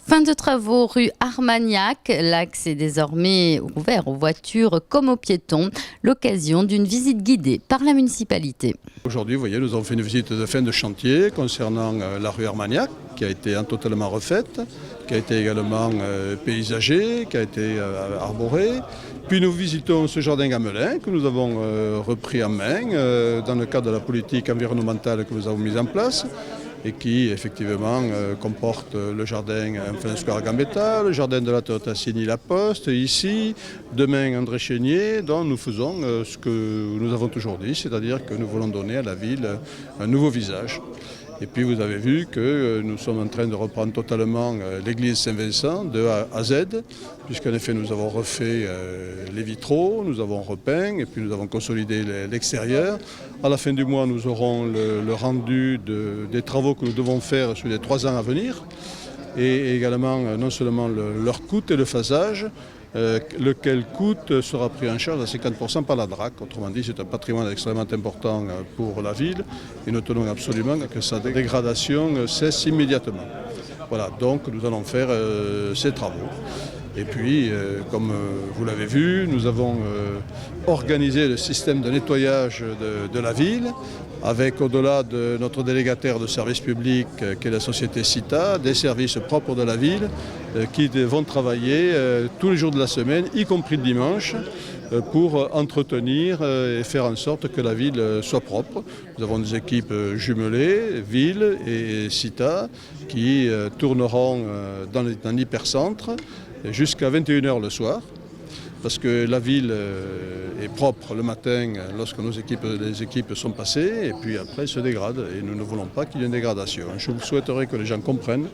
Fin de travaux rue Armagnac. L'axe est désormais ouvert aux voitures comme aux piétons. L'occasion d'une visite guidée par la municipalité. Aujourd'hui, vous voyez, nous avons fait une visite de fin de chantier concernant la rue Armagnac, qui a été totalement refaite, qui a été également paysagée, qui a été arborée. Puis nous visitons ce jardin Gamelin que nous avons repris en main dans le cadre de la politique environnementale que nous avons mise en place, et qui effectivement comporte le jardin Square Gambetta, le jardin de la Totassini La Poste, ici, demain André Chénier, dont nous faisons ce que nous avons toujours dit, c'est-à-dire que nous voulons donner à la ville un nouveau visage. Et puis vous avez vu que nous sommes en train de reprendre totalement l'église Saint-Vincent de A à Z, puisqu'en effet nous avons refait les vitraux, nous avons repeint et puis nous avons consolidé l'extérieur. À la fin du mois, nous aurons le rendu des travaux que nous devons faire sur les 3 ans à venir, et également non seulement leur coût et le phasage, lequel coût sera pris en charge à 50% par la DRAC. Autrement dit, c'est un patrimoine extrêmement important pour la ville et nous tenons absolument que sa dégradation cesse immédiatement. Voilà, donc nous allons faire ces travaux. Et puis, comme vous l'avez vu, nous avons organisé le système de nettoyage de la ville, avec au-delà de notre délégataire de service public, qui est la société CITA, des services propres de la ville qui vont travailler tous les jours de la semaine, y compris le dimanche, pour entretenir et faire en sorte que la ville soit propre. Nous avons des équipes jumelées, ville et CITA, qui tourneront dans l'hypercentre jusqu'à 21h le soir, parce que la ville est propre le matin lorsque les équipes sont passées, et puis après se dégrade, et nous ne voulons pas qu'il y ait une dégradation. Je vous souhaiterais que les gens comprennent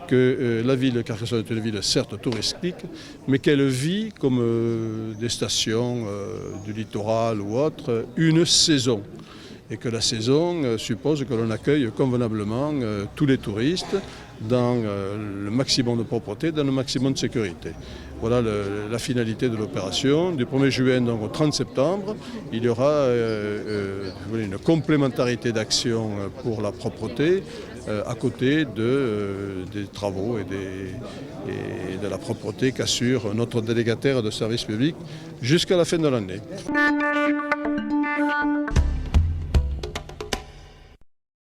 que la ville de Carcassonne est une ville certes touristique, mais qu'elle vit comme des stations du littoral ou autres, une saison. Et que la saison suppose que l'on accueille convenablement tous les touristes dans le maximum de propreté, dans le maximum de sécurité. Voilà la finalité de l'opération. Du 1er juin donc, au 30 septembre, il y aura une complémentarité d'action pour la propreté à côté des travaux et de la propreté qu'assure notre délégataire de service public jusqu'à la fin de l'année.